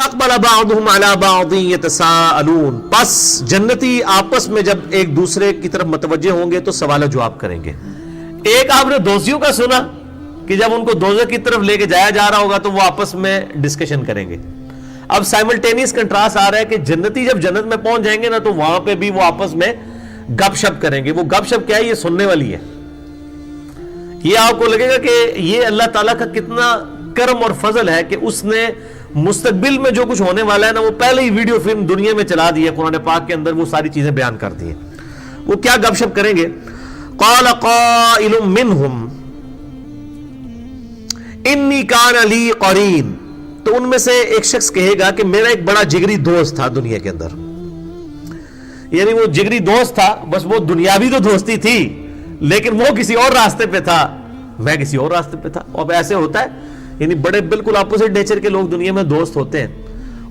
اقبل بعضهم على بعض يتساءلون، پس جنتی آپس میں جب ایک دوسرے کی طرف متوجہ ہوں گے تو سوال و جواب کریں گے۔ ایک آپ نے دوستیوں کا سنا کہ جب ان کو دوزخ کی طرف لے کے جایا جا رہا ہوگا تو وہ آپس میں ڈسکشن کریں گے۔ اب سائملٹینیس کنٹراسٹ آ رہا ہے کہ جنتی جب جنت میں پہنچ جائیں گے نا تو وہاں پہ بھی وہ آپس میں گپ شپ کریں گے۔ وہ گپ شپ کیا ہے؟ یہ سننے والی ہے۔ یہ آپ کو لگے گا کہ یہ اللہ تعالیٰ کا کتنا کرم اور فضل ہے کہ اس نے مستقبل میں جو کچھ ہونے والا ہے نا وہ پہلے ہی ویڈیو فلم دنیا میں چلا دی ہے، قرآن پاک کے اندر وہ ساری چیزیں بیان کر دی ہیں۔ وہ کیا گپ شپ کریں گے؟ قال قائل منہم انی کان لی قرین، تو ان میں سے ایک شخص کہے گا کہ میرا ایک بڑا جگری دوست تھا دنیا کے اندر، یعنی وہ جگری دوست تھا، بس وہ دنیاوی تو دوستی تھی لیکن وہ کسی اور راستے پہ تھا، میں کسی اور راستے پہ تھا۔ اور ایسے ہوتا ہے، یعنی بڑے بالکل اپوزٹ نیچر کے لوگ دنیا میں دوست ہوتے ہیں۔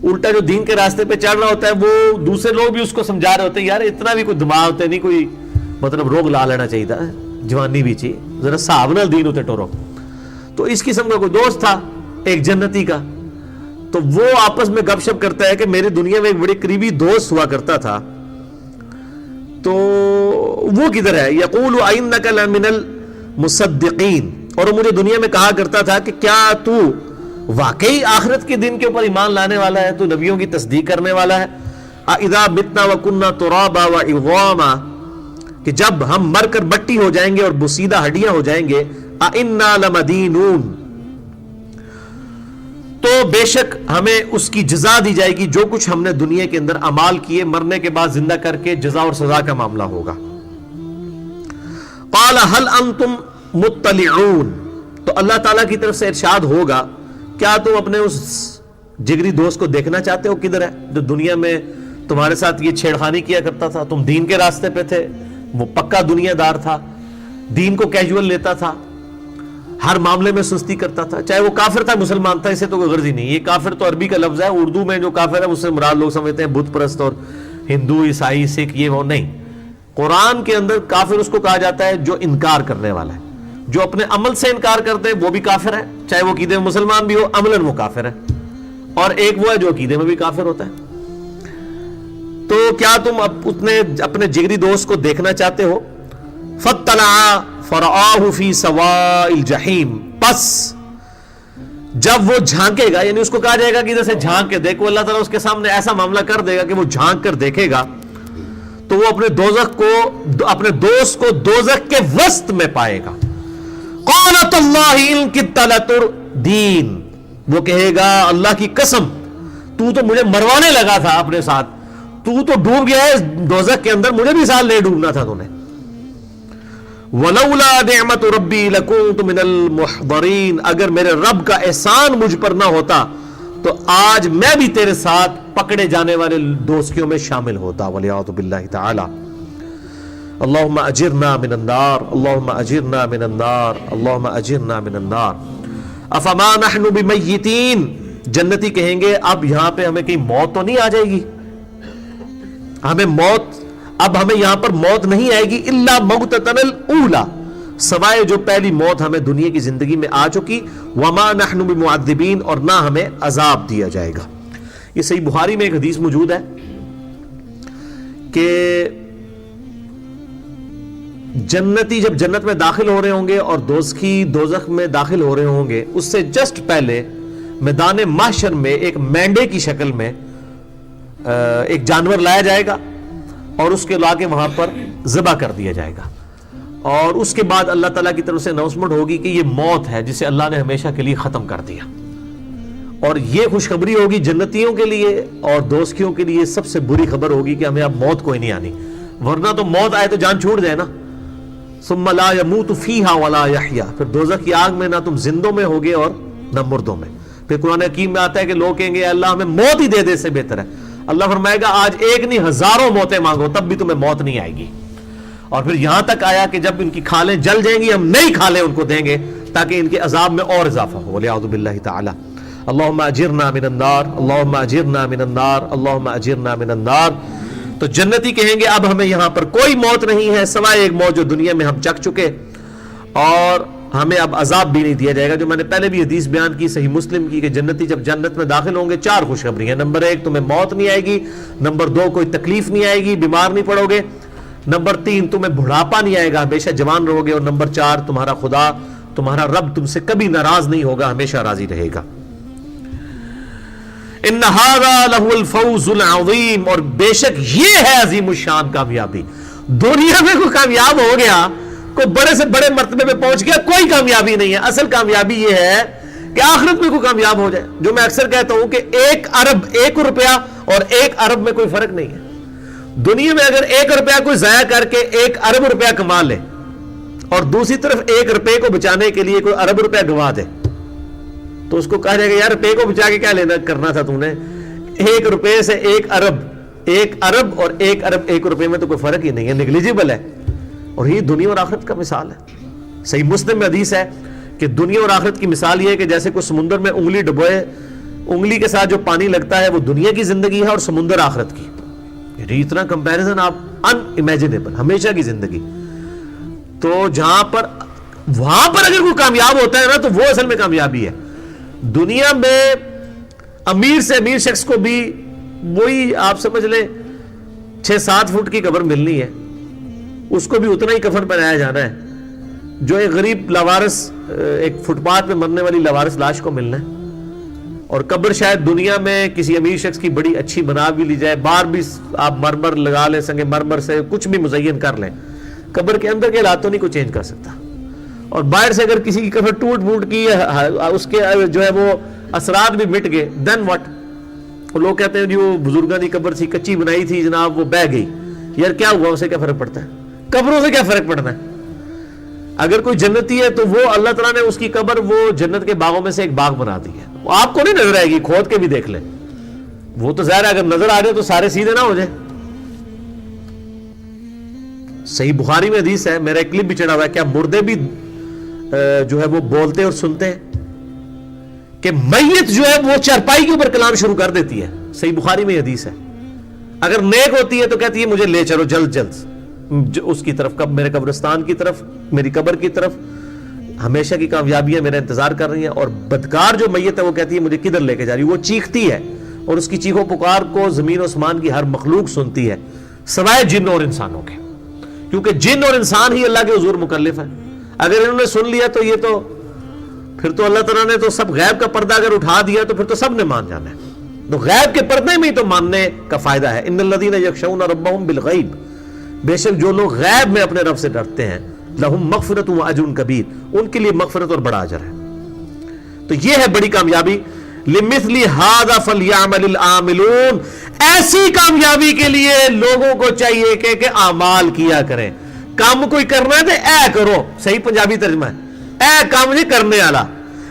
الٹا جو دین کے راستے پہ چڑھ رہا ہوتا ہے وہ دوسرے لوگ بھی اس کو سمجھا رہے ہوتے ہیں یار اتنا بھی کوئی دماغ ہوتا ہے نہیں، کوئی مطلب روگ لا لینا چاہیے تھا، جوانی بھی چاہیے، ذرا صاحب نال دین ہوتے ٹورو۔ تو اس قسم کا کوئی دوست تھا ایک جنتی کا، تو وہ آپس میں گپ شپ کرتا ہے کہ میری دنیا میں ایک بڑے قریبی دوست ہوا کرتا تھا، تو وہ کدھر ہے؟ یقول انک لمن المصدقین، اور وہ مجھے دنیا میں کہا کرتا تھا کہ کیا تو واقعی آخرت کے دن کے اوپر ایمان لانے والا ہے، تو نبیوں کی تصدیق کرنے والا ہے۔ اذا متنا وکنا ترابا وعظاما، کہ جب ہم مر کر مٹی ہو جائیں گے اور بسیدہ ہڈیاں ہو جائیں گے، انا لمدینون، تو بے شک ہمیں اس کی جزا دی جائے گی جو کچھ ہم نے دنیا کے اندر اعمال کیے، مرنے کے بعد زندہ کر کے جزا اور سزا کا معاملہ ہوگا۔ قال هل انتم مطلعون، تو اللہ تعالیٰ کی طرف سے ارشاد ہوگا کیا تم اپنے اس جگری دوست کو دیکھنا چاہتے ہو کدھر ہے، جو دنیا میں تمہارے ساتھ یہ چھیڑخانی کیا کرتا تھا، تم دین کے راستے پہ تھے، وہ پکا دنیا دار تھا، دین کو کیجول لیتا تھا، ہر معاملے میں سستی کرتا تھا، چاہے وہ کافر تھا مسلمان تھا، اسے تو کوئی غرض ہی نہیں۔ یہ کافر تو عربی کا لفظ ہے، اردو میں جو کافر ہے اس سے مراد لوگ سمجھتے ہیں بت پرست اور ہندو عیسائی سکھ، یہ وہ نہیں۔ قرآن کے اندر کافر اس کو کہا جاتا ہے جو انکار کرنے والا ہے، جو اپنے عمل سے انکار کرتے ہیں وہ بھی کافر ہے، چاہے وہ عقیدے میں مسلمان بھی ہو، عملاً وہ کافر ہے۔ اور ایک وہ ہے جو عقیدے میں بھی کافر ہوتا ہے۔ تو کیا تم اپنے جگری دوست کو دیکھنا چاہتے ہو؟ فَاطَّلَعَ فَرَآهُ فِي سَوَاءِ الْجَحِيمِ، پس جب وہ جھانکے گا، یعنی اس کو کہا جائے گا کہ ادھر سے جھانک کے دیکھو، اللہ تعالیٰ اس کے سامنے ایسا معاملہ کر دے گا کہ وہ جھانک کر دیکھے گا تو وہ اپنے دوست کو دوزخ کے وسط میں پائے گا۔ قَالَتَ اللَّهِ إِن كِدتَّ لَتُرْدِينِ، وہ کہے گا اللہ کی قسم تو مجھے مروانے لگا تھا اپنے ساتھ، تو ڈوب گیا ہے دوزخ کے اندر، مجھے بھی ساتھ لے ڈوبنا تھا تو نے۔ وَلَوْلَا نِعْمَةُ رَبِّي لَكُنْتُ مِنَ الْمُحْضَرِينَ، اگر میرے رب کا احسان مجھ پر نہ ہوتا تو آج میں بھی تیرے ساتھ پکڑے جانے والے دوستیوں میں شامل ہوتا۔ وَلِعَوْذُ بِاللَّهِ تَعَالَى اللہم اجرنا من النار، اللہم اجرنا من النار، اللہم اجرنا من النار۔ افما نحن بمیتین، جنتی کہیں گے اب یہاں پہ ہمیں کہیں موت تو نہیں آ جائے گی، اب ہمیں یہاں پر موت نہیں آئے گی، الا موتتن الاولی، سوائے جو پہلی موت ہمیں دنیا کی زندگی میں آ چکی، وما نحن بمعذبین، اور نہ ہمیں عذاب دیا جائے گا۔ یہ صحیح بخاری میں ایک حدیث موجود ہے کہ جنتی جب جنت میں داخل ہو رہے ہوں گے اور دوزخی دوزخ میں داخل ہو رہے ہوں گے، اس سے جسٹ پہلے میدان محشر میں ایک مینڈے کی شکل میں ایک جانور لایا جائے گا اور اس کے لا کے وہاں پر ذبح کر دیا جائے گا، اور اس کے بعد اللہ تعالیٰ کی طرف سے اناؤنسمنٹ ہوگی کہ یہ موت ہے جسے اللہ نے ہمیشہ کے لیے ختم کر دیا، اور یہ خوشخبری ہوگی جنتیوں کے لیے، اور دوزخیوں کے لیے سب سے بری خبر ہوگی کہ ہمیں اب موت کوئی نہیں آنی، ورنہ تو موت آئے تو جان چھوٹ جائے نا۔ ثم لا يموت فيها ولا يحيى، پھر دوزخ کی آگ میں نہ تم زندوں میں ہوگے اور نہ مردوں میں۔ پھر قرآن حکیم میں آتا ہے کہ لوگ کہیں گے اللہ ہمیں موت ہی دے دے، سے بہتر ہے۔ اللہ فرمائے گا آج ایک نہیں ہزاروں موتیں مانگو تب بھی تمہیں موت نہیں آئے گی۔ اور پھر یہاں تک آیا کہ جب ان کی کھالیں جل جائیں گی ہم نئی کھالیں ان کو دیں گے تاکہ ان کے عذاب میں اور اضافہ ہو۔ وَلِعَوْذُ بِاللَّهِ تَعَالَى اللہم اجرنا من النار، اللہم اجرنا من النار، اللہم اجرنا من النار۔ تو جنتی کہیں گے اب ہمیں یہاں پر کوئی موت نہیں ہے سوائے ایک موت جو دنیا میں ہم چکھ چکے، اور ہمیں اب عذاب بھی نہیں دیا جائے گا. جو میں نے پہلے بھی حدیث بیان کی صحیح مسلم کی کہ جنتی جب جنت میں داخل ہوں گے 4 خوشخبری ہیں. نمبر 1 تمہیں موت نہیں آئے گی. نمبر 2 کوئی تکلیف نہیں آئے گی, بیمار نہیں پڑو گے. نمبر 3 تمہیں بڑھاپا نہیں آئے گا, ہمیشہ جوان رہو گے. اور نمبر 4 تمہارا خدا تمہارا رب تم سے کبھی ناراض نہیں ہوگا, ہمیشہ راضی رہے گا. ان ھذا لہو الفوز العظیم, اور بے شک یہ ہے عظیم الشان کامیابی. دنیا میں کوئی کامیاب ہو گیا, کوئی بڑے سے بڑے مرتبے پہ پہنچ گیا, کوئی کامیابی نہیں ہے. اصل کامیابی یہ ہے کہ آخرت میں کوئی کامیاب ہو جائے. جو میں اکثر کہتا ہوں کہ 1 ارب 1 روپیہ اور 1 ارب میں کوئی فرق نہیں ہے. دنیا میں اگر 1 روپیہ کوئی ضائع کر کے 1 ارب روپیہ کما لے اور دوسری طرف 1 روپے کو بچانے کے لیے کوئی ارب روپیہ گنوا دے, تو اس کو کہا جائے گا یار روپے کو بچا کے کیا لینا کرنا تھا تو نے, 1 روپے سے 1 ارب اور 1 ارب 1 روپے میں تو کوئی فرق ہی نہیں ہے, نیگلیجبل ہے. اور یہ دنیا اور آخرت کا مثال ہے. صحیح مسلم میں حدیث ہے کہ دنیا اور آخرت کی مثال یہ ہے کہ جیسے کوئی سمندر میں انگلی ڈبوئے, انگلی کے ساتھ جو پانی لگتا ہے وہ دنیا کی زندگی ہے اور سمندر آخرت کی. اتنا کمپیریزن آپ ان امیجنیبل, ہمیشہ کی زندگی. تو جہاں پر وہاں پر اگر کوئی کامیاب ہوتا ہے نا تو وہ اصل میں کامیابی ہے. دنیا میں امیر سے امیر شخص کو بھی وہی آپ سمجھ لیں 6-7 فٹ کی قبر ملنی ہے, اس کو بھی اتنا ہی کفن پہنایا جانا ہے جو ایک غریب لاوارث, ایک فٹ پاتھ پہ مرنے والی لاوارث لاش کو ملنا ہے. اور قبر شاید دنیا میں کسی امیر شخص کی بڑی اچھی بنا بھی لی جائے, باہر بھی آپ مرمر لگا لیں, سنگ مرمر سے کچھ بھی مزین کر لیں, قبر کے اندر کے حالات تو نہیں کوئی چینج کر سکتا. اور باہر سے اگر کسی کی قبر ٹوٹ پھوٹ کی, اس کے جو ہے وہ اثرات بھی مٹ گئے, دین واٹ. لوگ کہتے ہیں جی وہ بزرگاں کی قبر تھی, کچی بنائی تھی جناب, وہ بہ گئی. یار کیا ہوا, اسے کیا فرق پڑتا ہے, قبروں سے کیا فرق پڑنا ہے. اگر کوئی جنتی ہے تو وہ اللہ تعالیٰ نے اس کی قبر وہ جنت کے باغوں میں سے ایک باغ بنا دی ہے. وہ آپ کو نہیں نظر آئے گی, کھود کے بھی دیکھ لیں. وہ تو ظاہر ہے اگر نظر آ رہے تو سارے سیدھے نہ ہو جائے. صحیح بخاری میں حدیث ہے, میرا ایک کلپ بھی چڑھا ہوا ہے, کیا مردے بھی جو ہے وہ بولتے اور سنتے ہیں, کہ میت جو ہے وہ چارپائی کے اوپر کلام شروع کر دیتی ہے. صحیح بخاری میں حدیث ہے. اگر نیک ہوتی ہے تو کہتی ہے مجھے لے چلو جلد جلد اس کی طرف, کب میرے قبرستان کی طرف, میری قبر کی طرف, ہمیشہ کی کامیابیاں میرا انتظار کر رہی ہیں. اور بدکار جو میت ہے وہ کہتی ہے مجھے کدھر لے کے جا رہی. وہ چیختی ہے اور اس کی چیخو پکار کو زمین و آسمان کی ہر مخلوق سنتی ہے سوائے جن اور انسانوں کے, کیونکہ جن اور انسان ہی اللہ کے حضور مکلف ہیں. اگر انہوں نے سن لیا تو یہ تو پھر تو اللہ تعالیٰ نے تو سب غیب کا پردہ اگر اٹھا دیا تو پھر تو سب نے مان جانا ہے. تو غیب کے پردے میں ہی تو ماننے کا فائدہ ہے. ان الذین یخشون ربهم بالغیب, بے شک جو لوگ غیب میں اپنے رب سے ڈرتے ہیں, لہم مغفرت و اجر کبیر, ان کے لیے مغفرت اور بڑا اجر ہے. تو یہ ہے بڑی کامیابی. لمثل ھذا فلیعمل العاملون, ایسی کامیابی کے لیے لوگوں کو چاہیے کہ اعمال کیا کریں. کام کوئی کرنا ہے تو اے کرو, صحیح پنجابی ترجمہ ہے, اے کام نہیں کرنے والا.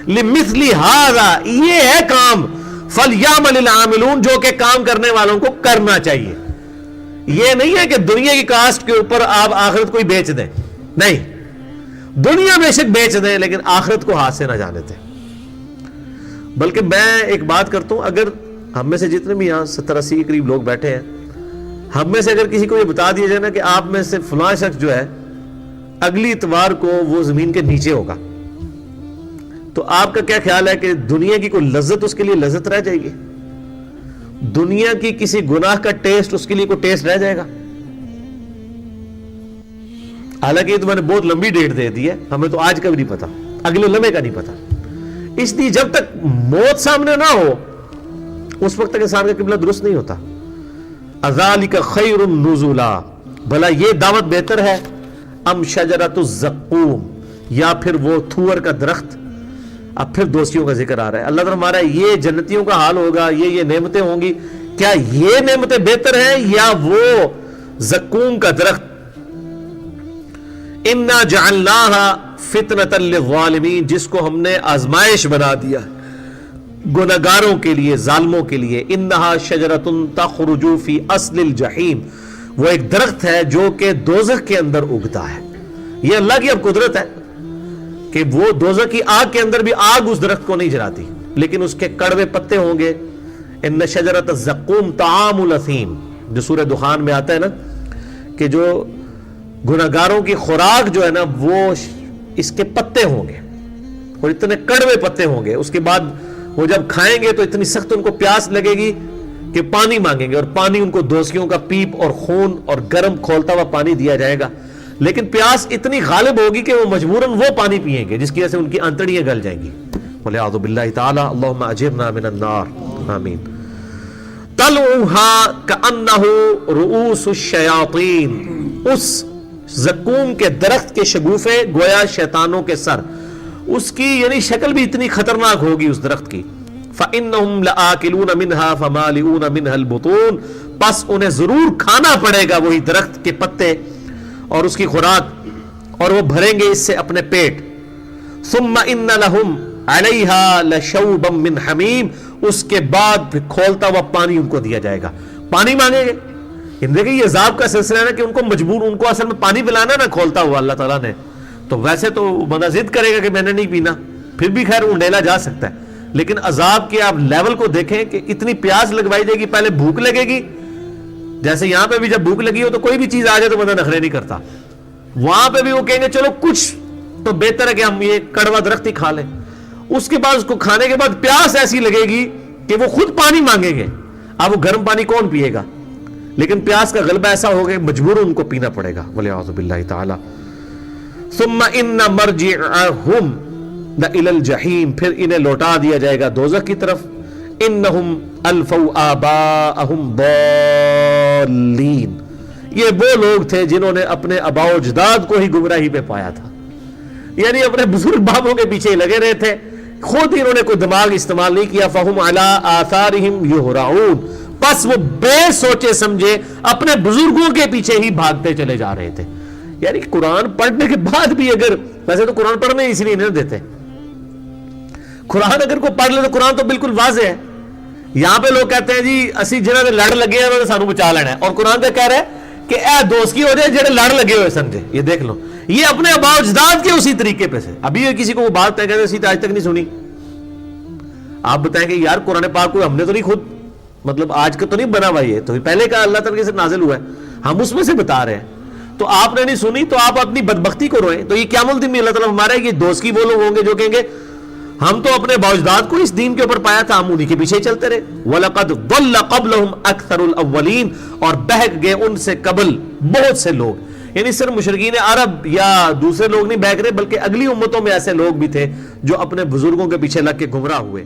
لمثل ھذا, یہ ہے کام, فلیعمل العاملون, جو کہ کام کرنے والوں کو کرنا چاہیے. یہ نہیں ہے کہ دنیا کی کاسٹ کے اوپر آپ آخرت کو ہی بیچ دیں, نہیں, دنیا بے شک بیچ دیں لیکن آخرت کو ہاتھ سے نہ جانے دیں. بلکہ میں ایک بات کرتا ہوں, اگر ہم میں سے جتنے بھی یہاں 70-80 کے قریب لوگ بیٹھے ہیں, ہم میں سے اگر کسی کو یہ بتا دیا جائے نا کہ آپ میں سے فلاں شخص جو ہے اگلی اتوار کو وہ زمین کے نیچے ہوگا, تو آپ کا کیا خیال ہے کہ دنیا کی کوئی لذت اس کے لیے لذت رہ جائے گی؟ دنیا کی کسی گناہ کا ٹیسٹ اس کے لیے کوئی ٹیسٹ رہ جائے گا؟ حالانکہ یہ تو میں نے بہت لمبی ڈیٹ دے دی ہے, ہمیں تو آج کا بھی نہیں پتا, اگلے لمحے کا نہیں پتا. اس لیے جب تک موت سامنے نہ ہو اس وقت تک انسان کا قبلہ درست نہیں ہوتا. اذالک خیر نزلا, بھلا یہ دعوت بہتر ہے, ام شجرۃ الزقوم, یا پھر وہ تھور کا درخت. اب پھر دوستیوں کا ذکر آ رہا ہے. اللہ تعالیٰ ہمارا یہ جنتیوں کا حال ہوگا, یہ نعمتیں ہوں گی, کیا یہ نعمتیں بہتر ہیں یا وہ زقوم کا درخت؟ انا جعلناها فتنة للظالمین, جس کو ہم نے آزمائش بنا دیا گناہگاروں کے لیے, ظالموں کے لیے. انہا شجرۃ تخرج فی اصل الجحیم, وہ ایک درخت ہے جو کہ دوزخ کے اندر اگتا ہے. یہ اللہ کی اب قدرت ہے کہ وہ دوزخ کی آگ کے اندر بھی آگ اس درخت کو نہیں جلاتی, لیکن اس کے کڑوے پتے ہوں گے. ان شجرۃ الزقوم طعام الاثیم, جو سورہ دخان میں آتا ہے نا کہ جو گناہگاروں کی خوراک جو ہے نا وہ اس کے پتے ہوں گے اور اتنے کڑوے پتے ہوں گے. اس کے بعد وہ جب کھائیں گے تو اتنی سخت ان کو پیاس لگے گی کہ پانی مانگیں گے, اور پانی ان کو دوسیوں کا پیپ اور خون اور گرم کھولتا ہوا پانی دیا جائے گا. لیکن پیاس اتنی غالب ہوگی کہ وہ مجبوراً وہ پانی پیئیں گے جس کی وجہ سے ان کی انتڑیاں گل جائیں گی. وَلِعَاذُ بِاللَّهِ تَعَالَى اللہم اجرنا من النار آمین. طلعها كأنه رؤوس الشیاطین, اس زقوم کے درخت کے شگوفے گویا شیطانوں کے سر. اس کی یعنی شکل بھی اتنی خطرناک ہوگی اس درخت کی. فَإِنَّهُمْ لَآكِلُونَ مِنْهَا فَمَالِئُونَ مِنْهَا الْبُطُونَ, پس انہیں ضرور کھانا پڑے گا وہی درخت کے پتے اور اس کی خوراک, اور وہ بھریں گے اس سے اپنے پیٹ. ثُمَّ إِنَّ لَهُمْ عَلَيْهَا لَشَوْبًا مِّنْ حَمِيمٍ, اس کے بعد پھر کھولتا ہوا پانی ان کو دیا جائے گا. پانی مانگیں گے. دیکھیں یہ عذاب کا سلسلہ ہے کہ ان کو مجبور, ان کو اصل میں پانی پلانا نا کھولتا ہوا اللہ تعالیٰ نے. تو ویسے تو بندہ ضد کرے گا کہ میں نے نہیں پینا, پھر بھی خیر انڈیلا جا سکتا ہے. لیکن عذاب کے آپ لیول کو دیکھیں کہ اتنی پیاس لگوائی جائے گی, پہلے بھوک لگے گی, جیسے یہاں پہ بھی جب بھوک لگی ہو تو کوئی بھی چیز آ جائے تو بندہ نخرے نہیں کرتا. وہاں پہ بھی وہ کہیں گے چلو کچھ تو بہتر ہے کہ ہم یہ کڑوا درخت ہی کھا لیں. اس کے بعد اس کو کھانے کے بعد پیاس ایسی لگے گی کہ وہ خود پانی مانگیں گے. اب وہ گرم پانی کون پیے گا, لیکن پیاس کا غلبہ ایسا ہوگا مجبور ان کو پینا پڑے گا. وَلِعَاذُ بِاللَّهِ تَعَالَى. ثُمَّ إِنَّ مَرْجِعَهُمْ لَإِلَى الْجَحِيمِ, پھر انہیں لوٹا دیا جائے گا دوزخ کی طرف. إِنَّهُمْ أَلْفَوْا آبَاءَهُمْ ضَالِّينَ, یہ وہ لوگ تھے جنہوں نے اپنے آباء و اجداد کو ہی گمراہی پہ پایا تھا, یعنی اپنے بزرگ بابوں کے پیچھے لگے رہے تھے, خود ہی انہوں نے کوئی دماغ استعمال نہیں کیا. فَهُمْ عَلَىٰ آثَارِهِمْ يُهْرَعُونَ, پس وہ بے سوچے سمجھے اپنے بزرگوں کے پیچھے ہی بھاگتے چلے جا رہے تھے. یعنی قرآن پڑھنے کے بعد بھی اگر, ویسے تو قرآن پڑھنے اس لیے نہیں دیتے, قرآن اگر کوئی پڑھ لے تو قرآن تو بالکل واضح ہے. یہاں پہ لوگ کہتے ہیں جی اسی جنہوں نے لڑ لگے ہیں سانو بچا لینا ہے, اور قرآن تو کہہ رہا ہے کہ اے دوست کی ہو جائے جڑے لڑ لگے ہوئے سمجھے. یہ دیکھ لو, یہ اپنے آباء و اجداد کے اسی طریقے پہ سے. ابھی کسی کو وہ بات طے کہتے اسی آج تک نہیں سنی. آپ بتائیں کہ یار قرآن پاک کو ہم نے تو نہیں خود مطلب آج کا تو نہیں بنا ہوا, یہ تو پہلے کا اللہ تعالیٰ سے نازل ہوا ہے, ہم اس میں سے بتا رہے ہیں. تو آپ نے نہیں سنی تو آپ اپنی بدبختی کو روئیں. تو یہ قیامت الدین میں اللہ تعالیٰ ہمارا ہے, یہ دوست کی وہ لوگ ہوں گے جو کہیں گے ہم تو اپنے باوجداد کو اس دین کے اوپر پایا تھا, ہم انہی کے پیچھے چلتے رہے. وَلَقَدْ ضَلَّ قَبْلَهُمْ أَكْثَرُ الْأَوَّلِينَ, اور بہک گئے ان سے قبل بہت سے لوگ. یعنی صرف مشرکین عرب یا دوسرے لوگ نہیں بہک رہے, بلکہ اگلی امتوں میں ایسے لوگ بھی تھے جو اپنے بزرگوں کے پیچھے لگ کے گمراہ ہوئے.